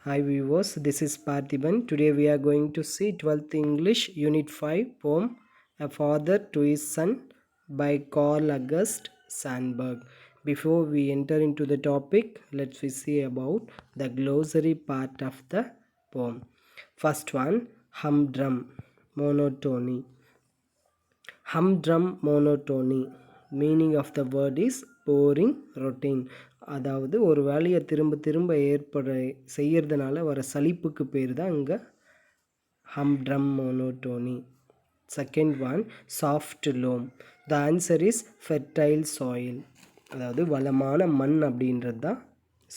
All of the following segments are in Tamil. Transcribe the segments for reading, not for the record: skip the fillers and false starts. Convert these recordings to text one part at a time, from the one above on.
Hi viewers, this is Parthiban. Today we are going to see 12th English Unit 5 poem A Father to His Son by Carl August Sandburg. Before we enter into the topic, let's see about the glossary part of the poem. First one, humdrum, monotony. Humdrum monotony. Meaning of the word is boring routine. அதாவது ஒரு வேலையை திரும்ப திரும்ப செய்யறதுனால வர சலிப்புக்கு பேர் தான் இங்கே humdrum monotony. Second one, soft loam. The answer is fertile soil. அதாவது வளமான மண் அப்படின்றது தான்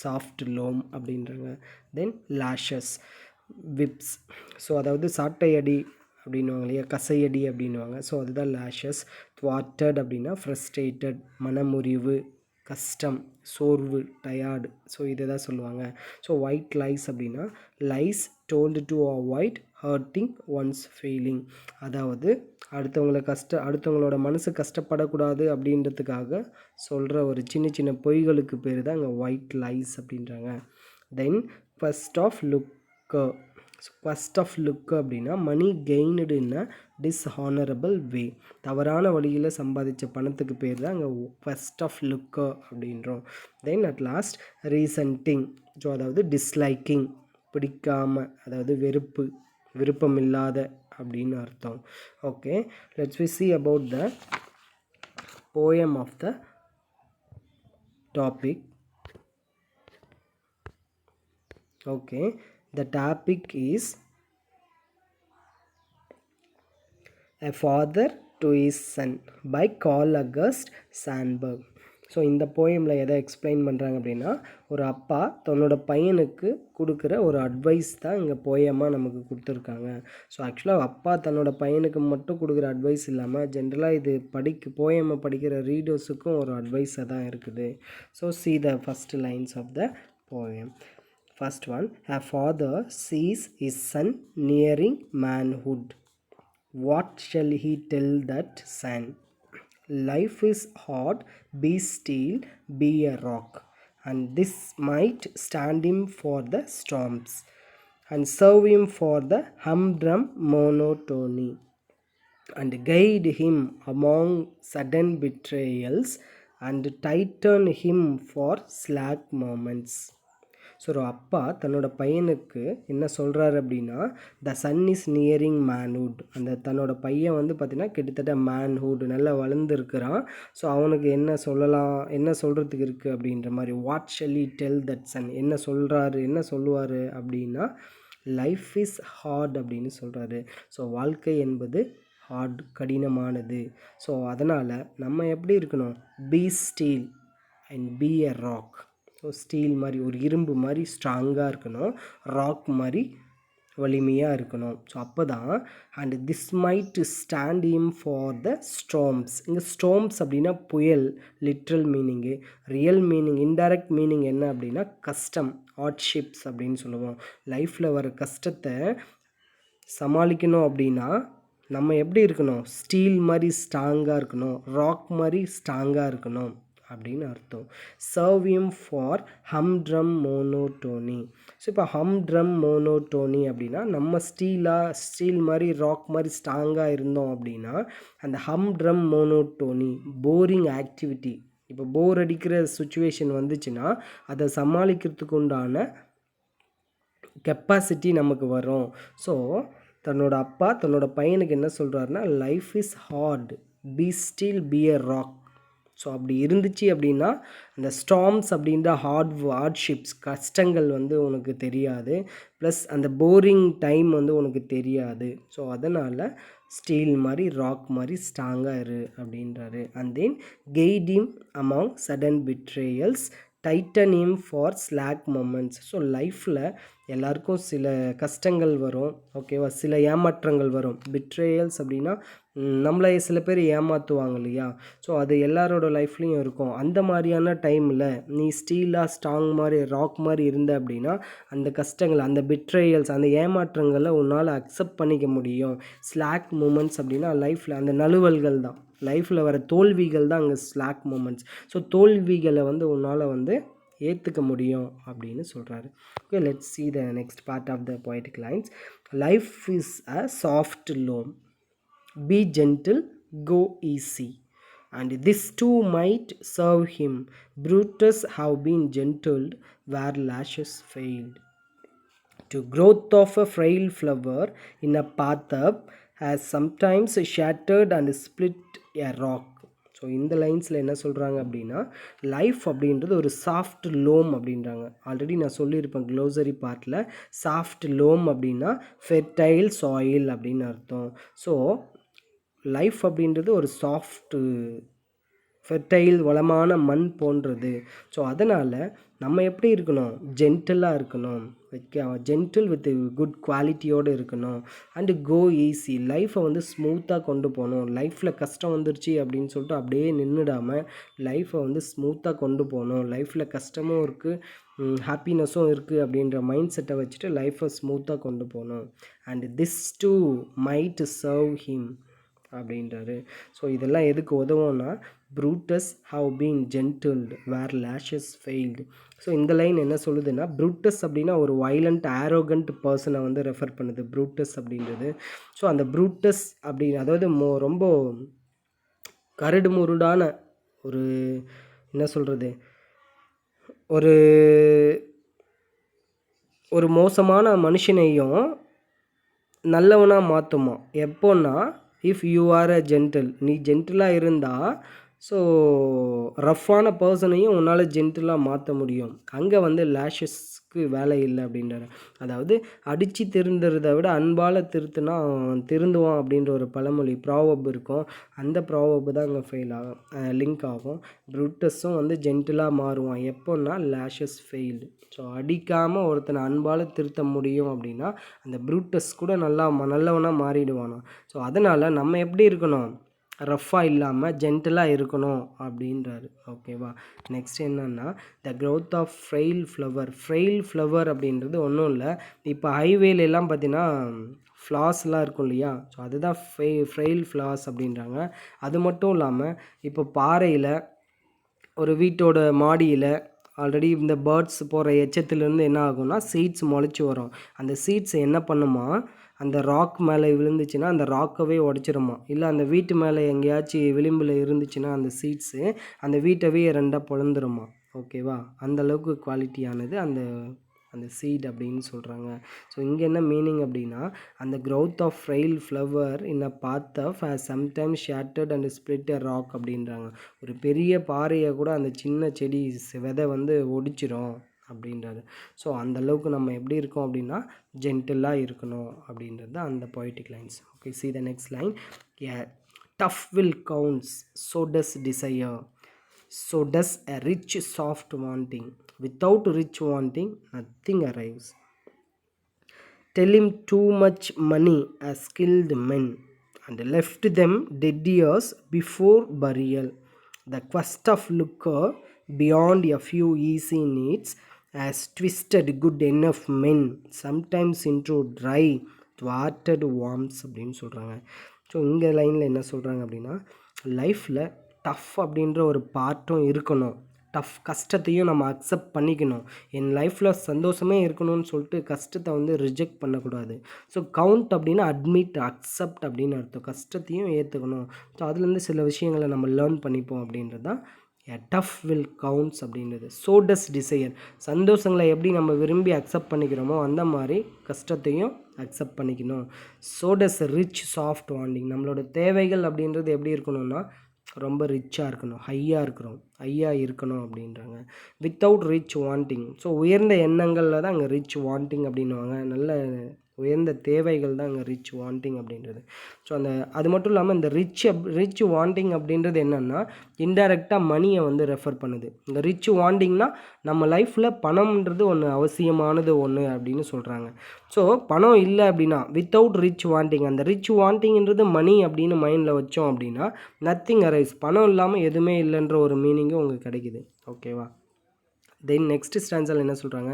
சாஃப்ட் லோம் அப்படின்றாங்க. தென் lashes, whips. ஸோ அதாவது சாட்டை அடி அப்படின்வாங்க இல்லையா, கசையடி அப்படின்வாங்க. ஸோ அதுதான் lashes. thwarted அப்படின்னா ஃப்ரஸ்ட்ரேட்டட், மனமுறிவு, கஷ்டம், சோர்வு, டயர்டு. ஸோ இதை தான் சொல்லுவாங்க. ஸோ ஒயிட் லைஸ் அப்படின்னா lies told to avoid hurting once feeling. அதாவது அடுத்தவங்களோட மனசு கஷ்டப்படக்கூடாது அப்படின்றதுக்காக சொல்கிற ஒரு சின்ன சின்ன பொய்களுக்கு பேர் தான் அங்கே ஒயிட் லைஸ் அப்படின்றாங்க. தென் ஃபர்ஸ்ட் ஆஃப் லுக்கு அப்படின்னா மணி கெயின்டு இன் அ டிஸ்ஹானரபிள் வே. தவறான வழியில் சம்பாதிச்ச பணத்துக்கு பேர் தான் அங்கே ஃபர்ஸ்ட் ஆஃப் லுக்கு அப்படின்றோம். Then at last resenting. So அதாவது டிஸ்லைக்கிங், பிடிக்காம, அதாவது விருப்பம் இல்லாத அப்படின்னு அர்த்தம். Okay, let's we see about the poem of the topic. Okay, the topic is A Father to His Son by Carl August Sandburg. So இந்த போயமில் எதை எக்ஸ்பிளைன் பண்ணுறாங்க அப்படின்னா, ஒரு அப்பா தன்னோட பையனுக்கு கொடுக்குற ஒரு அட்வைஸ் தான் இங்கே போயமாக நமக்கு கொடுத்துருக்காங்க. ஸோ ஆக்சுவலாக அப்பா தன்னோட பையனுக்கு மட்டும் கொடுக்குற அட்வைஸ் இல்லாமல் ஜென்ரலாக இது போயமை படிக்கிற ரீடர்ஸுக்கும் ஒரு அட்வைஸாக தான் இருக்குது. So see the first lines of the poem. First one, a father sees his son nearing manhood. What shall he tell that son? Life is hard, be still, be a rock, and this might stand him for the storms, and serve him for the humdrum monotony, and guide him among sudden betrayals, and tighten him for slack moments. So ஒரு அப்பா தன்னோட பையனுக்கு என்ன சொல்கிறாரு அப்படின்னா, த சன் இஸ் நியரிங் மேன்ஹுட். அந்த தன்னோட பையன் வந்து பார்த்திங்கன்னா கிட்டத்தட்ட மேன்ஹுட் நல்லா வளர்ந்துருக்கிறான். ஸோ அவனுக்கு என்ன சொல்கிறதுக்கு இருக்குது அப்படின்ற மாதிரி. What shall he tell that son, என்ன சொல்லுவார் அப்படின்னா, லைஃப் இஸ் ஹார்ட் அப்படின்னு சொல்கிறாரு. ஸோ வாழ்க்கை என்பது ஹார்ட், கடினமானது. ஸோ அதனால் நம்ம எப்படி இருக்கணும், be steel and be a rock. So steel மாதிரி, ஒரு இரும்பு மாதிரி ஸ்ட்ராங்காக இருக்கணும், ராக் மாதிரி வலிமையாக இருக்கணும். ஸோ அப்போ தான் and this might stand him for the storms. இங்கே ஸ்டார்ம்ஸ் அப்படின்னா புயல் literal meaning. Real meaning, indirect meaning என்ன அப்படின்னா கஷ்டம், ஹார்ட்ஷிப்ஸ் அப்படின்னு சொல்லுவோம். லைஃப்பில் வர கஷ்டத்தை சமாளிக்கணும் அப்படின்னா நம்ம எப்படி இருக்கணும், ஸ்டீல் மாதிரி ஸ்ட்ராங்காக இருக்கணும், ராக் மாதிரி ஸ்ட்ராங்காக இருக்கணும் அப்படின்னு அர்த்தம். Serve him for humdrum monotony. So இப்போ ஹம்ட்ரம் மோனோட்டோனி அப்படின்னா நம்ம ஸ்டீல் மாதிரி ராக் மாதிரி ஸ்ட்ராங்காக இருந்தோம் அப்படின்னா அந்த ஹம்ட்ரம் மோனோட்டோனி போரிங் ஆக்டிவிட்டி, இப்போ போர் அடிக்கிற சுச்சுவேஷன் வந்துச்சுன்னா அதை சமாளிக்கிறதுக்கு உண்டான கெப்பாசிட்டி நமக்கு வரும். ஸோ தன்னோட அப்பா தன்னோட பையனுக்கு என்ன சொல்கிறாருன்னா, life is hard, be still, be a rock. So அப்படி இருந்துச்சு அப்படின்னா அந்த ஸ்டார்ம்ஸ் அப்படின்ற ஹார்ட்ஷிப்ஸ், கஷ்டங்கள் வந்து உனக்கு தெரியாது, ப்ளஸ் அந்த போரிங் டைம் வந்து உனக்கு தெரியாது. ஸோ அதனால் ஸ்டீல் மாதிரி ராக் மாதிரி ஸ்ட்ராங்காக இரு அப்படின்றாரு. And then guide him among sudden betrayals, tighten him for slack moments. So லைஃப்பில் எல்லாருக்கும் சில கஷ்டங்கள் வரும், ஓகேவா, சில ஏமாற்றங்கள் வரும். பிட்ரேயல்ஸ் அப்படின்னா நம்மளை சில பேர் ஏமாற்றுவாங்க இல்லையா. ஸோ அது எல்லாரோட லைஃப்லேயும் இருக்கும். அந்த மாதிரியான டைமில் நீ ஸ்டீலாக ஸ்ட்ராங் மாதிரி ராக் மாதிரி இருந்த அப்படின்னா அந்த கஷ்டங்கள், அந்த பிட்ரேயல்ஸ், அந்த ஏமாற்றங்களை உன்னால் அக்செப்ட் பண்ணிக்க முடியும். ஸ்லாக் மூமெண்ட்ஸ் அப்படின்னா லைஃப்பில் அந்த நழுவல்கள் தான், லைஃப்பில் வர தோல்விகள் தான் அங்கே ஸ்லாக் மூமெண்ட்ஸ். ஸோ தோல்விகளை வந்து உன்னால் வந்து ஏற்றுக்க முடியும் அப்படின்னு சொல்கிறாரு. Okay, let's see the next part of the poetic lines. Life is a soft loam, be gentle, go easy, and this too might serve him. Brutus have been gentled where lashes failed. To growth of a frail flower in a path up has sometimes shattered and split a rock. So இந்த லைன்ஸில் என்ன சொல்கிறாங்க அப்படின்னா, லைஃப் அப்படின்றது ஒரு சாஃப்ட் லோம் அப்படின்றாங்க. ஆல்ரெடி நான் சொல்லியிருப்பேன் க்ளோசரி பார்ட்டில், சாஃப்ட் லோம் அப்படின்னா ஃபெர்டைல் சாயில் அப்படின்னு அர்த்தம். ஸோ லைஃப் அப்படின்றது ஒரு சாஃப்ட்டு ஃபெர்டைல் வளமான மண் போன்றது. ஸோ அதனால் நம்ம எப்படி இருக்கணும், ஜென்டிலாக இருக்கணும், ஜென்டில் வித் குட் குவாலிட்டியோடு இருக்கணும். அண்டு கோ ஈஸி, லைஃப்பை வந்து ஸ்மூத்தாக கொண்டு போகணும். லைஃப்பில் கஷ்டம் வந்துருச்சு அப்படின்னு சொல்லிட்டு அப்படியே நின்றுடாமல் லைஃப்பை வந்து ஸ்மூத்தாக கொண்டு போகணும். லைஃப்பில் கஷ்டமும் இருக்குது, ஹாப்பினஸும் இருக்குது அப்படின்ற மைண்ட் செட்டை வச்சுட்டு லைஃப்பை ஸ்மூத்தாக கொண்டு போகணும். And this too might serve him அப்படின்றாரு. ஸோ இதெல்லாம் எதுக்கு உதவும்னா, Brutus have been gentled where lashes failed. So இந்த லைன் என்ன சொல்லுதுன்னா, ப்ரூட்டஸ் அப்படின்னா ஒரு வைலண்ட் ஆரோகண்ட் பர்சனை வந்து ரெஃபர் பண்ணுது ப்ரூட்டஸ் அப்படின்றது. ஸோ அந்த ப்ரூட்டஸ் அப்படி அதாவது ரொம்ப கரடு முருடான ஒரு என்ன சொல்கிறது, ஒரு மோசமான மனுஷனையும் நல்லவனாக மாற்றுமா. எப்போன்னா, if you are a gentle, நீ ஜென்டிலாக இருந்தால் ஸோ ரஃப்பான பர்சனையும் உன்னால் ஜென்டிலாக மாற்ற முடியும். அங்கே வந்து லேஷஸ்க்கு வேலை இல்லை அப்படின்றாரு. அதாவது அடித்து திருந்துறதை விட அன்பால் திருத்துனா திருந்துவான் அப்படின்ற ஒரு பழமொழி ப்ராவப் இருக்கும். அந்த ப்ராவப்பு தான் அங்கே ஃபெயில் ஆகும், லிங்க் ஆகும். ப்ரூட்டஸும் வந்து ஜென்டிலாக மாறுவான் எப்போன்னா லேஷஸ் ஃபெயில்டு. ஸோ அடிக்காமல் ஒருத்தனை அன்பால் திருத்த முடியும் அப்படின்னா அந்த ப்ரூட்டஸ் கூட நல்லவனாக மாறிடுவானோ. ஸோ அதனால் நம்ம எப்படி இருக்கணும், ரஃப்பாக இல்லாமல் ஜென்டிலாக இருக்கணும் அப்படின்றாரு. ஓகேவா. நெக்ஸ்ட் என்னன்னா, the growth of frail flower அப்படின்றது ஒன்றும் இல்லை. இப்போ ஹைவேலெலாம் பார்த்தீங்கன்னா ஃப்ளாஸ்லாம் இருக்கும் இல்லையா, ஸோ அதுதான் ஃப்ரெயில் ஃப்ளாஸ் அப்படின்றாங்க. அது மட்டும் இல்லாமல் இப்போ பாறையில் ஒரு வீட்டோட மாடியில் ஆல்ரெடி இந்த பேர்ட்ஸ் போகிற எச்சத்துலேருந்து என்ன ஆகும்னா சீட்ஸ் முளைச்சி வரும். அந்த சீட்ஸ் என்ன பண்ணுமா, அந்த ராக் மேலே விழுந்துச்சுன்னா அந்த ராக்கவே உடச்சிருமா. இல்லை அந்த வீட்டு மேலே எங்கேயாச்சும் விளிம்பில் இருந்துச்சுன்னா அந்த சீட்ஸு அந்த வீட்டவே ரெண்டாக பொழந்துருமா. ஓகேவா. அந்தளவுக்கு குவாலிட்டியானது அந்த சீட் அப்படின்னு சொல்கிறாங்க. ஸோ இங்கே என்ன மீனிங் அப்படின்னா, அந்த growth of frail flower in a path of haze sometimes shattered and split a rock அப்படின்றாங்க. ஒரு பெரிய பாறையை கூட அந்த சின்ன செடி விதை வந்து ஒடிச்சிரும் அப்படின்றாரு. ஸோ அந்தளவுக்கு நம்ம எப்படி இருக்கோம் அப்படின்னா ஜென்டிலாக இருக்கணும் அப்படின்றது தான் அந்த poetic lines. Okay, see the next line. A tough will counts, so does desire, so does a rich soft wanting. Without rich wanting, nothing arrives. Tell him too much money as skilled men, and left them dead years before burial. The quest of lucre beyond a few easy needs has twisted good enough men sometimes into dry thwarted worms அப்படின்னு சொல்கிறாங்க. ஸோ இங்கே லைனில் என்ன சொல்கிறாங்க அப்படின்னா, லைஃப்பில் டஃப் அப்படின்ற ஒரு பார்ட்டும் இருக்கணும். டஃப் கஷ்டத்தையும் நம்ம அக்செப்ட் பண்ணிக்கணும். என் லைஃப்பில் சந்தோஷமே இருக்கணும்னு சொல்லிட்டு கஷ்டத்தை வந்து ரிஜெக்ட் பண்ணக்கூடாது. ஸோ கவுண்ட் அப்படின்னா அட்மிட், அக்செப்ட் அப்படின்னு அர்த்தம். கஷ்டத்தையும் ஏற்றுக்கணும். ஸோ அதுலேருந்து சில விஷயங்களை நம்ம லேர்ன் பண்ணிப்போம் அப்படின்றது தான் a tough will counts அப்படின்றது. so does desire, சந்தோஷங்களை எப்படி நம்ம விரும்பி அக்செப்ட் பண்ணிக்கிறோமோ அந்த மாதிரி கஷ்டத்தையும் அக்செப்ட் பண்ணிக்கணும். so does rich soft wanting, நம்மளோட தேவைகள் அப்படின்றது எப்படி இருக்கணும்னா ரொம்ப ரிச்சாக இருக்கணும், ஹையாக இருக்கணும் அப்படின்றாங்க. வித்தவுட் ரிச் வாண்டிங், ஸோ உயர்ந்த எண்ணங்களில் தான் அங்கே ரிச் வாண்டிங் அப்படின்வாங்க. நல்ல உயர்ந்த தேவைகள் தான் அங்கே ரிச் வாண்டிங் அப்படின்றது. ஸோ அது மட்டும் இல்லாமல் இந்த ரிச் வாண்டிங் அப்படின்றது என்னென்னா இன்டைரக்டாக மணியை வந்து ரெஃபர் பண்ணுது. இந்த ரிச் வாண்டிங்னா நம்ம லைஃப்பில் பணம்ன்றது ஒன்று அவசியமானது ஒன்று அப்படின்னு சொல்கிறாங்க. ஸோ பணம் இல்லை அப்படின்னா வித்தவுட் ரிச் வாண்டிங், அந்த ரிச் வாண்டிங்கிறது மணி அப்படின்னு மைண்டில் வச்சோம் அப்படின்னா நத்திங் அரைஸ், பணம் இல்லாமல் எதுவுமே இல்லைன்ற ஒரு மீனிங்கும் உங்களுக்கு கிடைக்குது. ஓகேவா. தென் நெக்ஸ்ட் ஸ்டான்ஸால் என்ன சொல்கிறாங்க,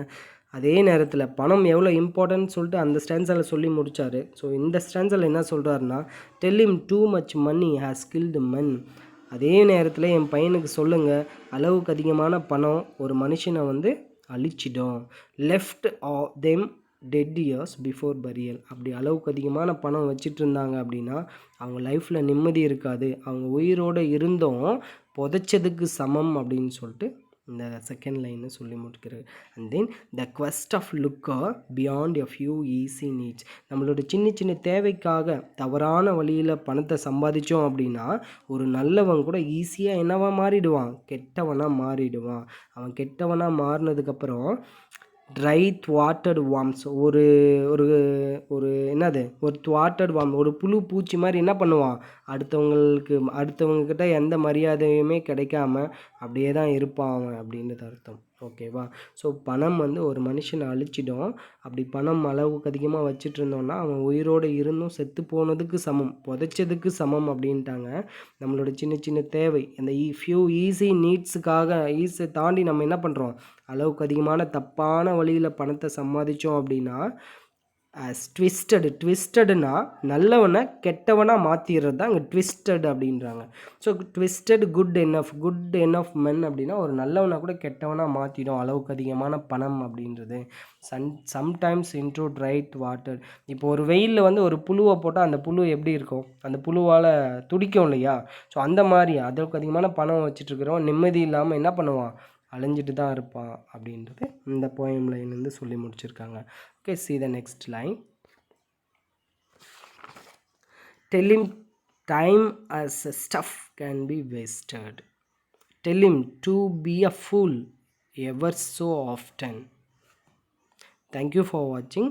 அதே நேரத்தில் பணம் எவ்வளோ இம்பார்ட்டன்ட் சொல்லிட்டு அந்த ஸ்டான்ஸால் சொல்லி முடித்தார். ஸோ இந்த ஸ்டான்ஸால் என்ன சொல்கிறாருன்னா, del him too much money has killed men, அதே நேரத்தில் என் பையனுக்கு சொல்லுங்கள், அளவுக்கு அதிகமான பணம் ஒரு மனுஷனை வந்து அழிச்சிடும். Left them dead years before burial. அப்படி அளவுக்கு அதிகமான பணம் வச்சிட்டு இருந்தாங்க அப்படின்னா அவங்க லைஃப்பில் நிம்மதி இருக்காது. அவங்க உயிரோடு இருந்தும் புதைச்சதுக்கு சமம் அப்படின்னு சொல்லிட்டு இந்த செகண்ட் லைனை சொல்லி முடிக்கிறது. And then the quest of looker beyond a few easy needs. நம்மளோட சின்ன சின்ன தேவைக்காக தவறான வழியில் பணத்தை சம்பாதிச்சோம் அப்படின்னா ஒரு நல்லவன் கூட ஈஸியாக என்னவா மாறிடுவான், கெட்டவனாக மாறிடுவான். அவன் கெட்டவனாக மாறினதுக்கப்புறம் ட்ரை thwarted worms, ஒரு ஒரு ஒரு என்னது ஒரு thwarted worm, ஒரு புழு பூச்சி மாதிரி என்ன பண்ணுவான், அடுத்தவங்கக்கிட்ட எந்த மரியாதையுமே கிடைக்காம அப்படியே தான் இருப்பான் அவன் அப்படின்றது அர்த்தம். ஓகேவா? ஸோ பணம் வந்து ஒரு மனுஷனை அழிச்சிடும். அப்படி பணம் அளவுக்கு அதிகமாக வச்சுட்டு இருந்தோம்னா அவன் உயிரோடு இருந்தும் செத்து போனதுக்கு சமம், புதைச்சதுக்கு சமம் அப்படின்ட்டாங்க. நம்மளோட சின்ன சின்ன தேவை அந்த ஃபியூ ஈஸி நீட்ஸுக்காக தாண்டி நம்ம என்ன பண்ணுறோம், அளவுக்கு அதிகமான தப்பான வழியில் பணத்தை சம்பாதிச்சோம் அப்படின்னா ட்விஸ்டடுனா நல்லவனை கெட்டவனாக மாற்றிடுறது தான் இங்கே ட்விஸ்டட் அப்படின்றாங்க. ஸோ ட்விஸ்டட் குட் என்ஃப் மென் அப்படின்னா ஒரு நல்லவனை கூட கெட்டவனாக மாற்றிடும் அளவுக்கு அதிகமான பணம் அப்படின்றது. Sometimes intrude right water. இப்போ ஒரு வெயிலில் வந்து ஒரு புழுவை போட்டால் அந்த புழு எப்படி இருக்கும், அந்த புழுவால் துடிக்கும் இல்லையா? ஸோ அந்த மாதிரி அளவுக்கு அதிகமான பணம் வச்சுட்ருக்கிறவன் நிம்மதி இல்லாமல் என்ன பண்ணுவான், அழிஞ்சிட்டு தான் இருப்பான் அப்படின்றது இந்த போயம் லைன் வந்து சொல்லி முடிச்சிருக்காங்க. Okay, see the next line. Tell him time as stuff can be wasted. Tell him to be a fool ever so often. Thank you for watching.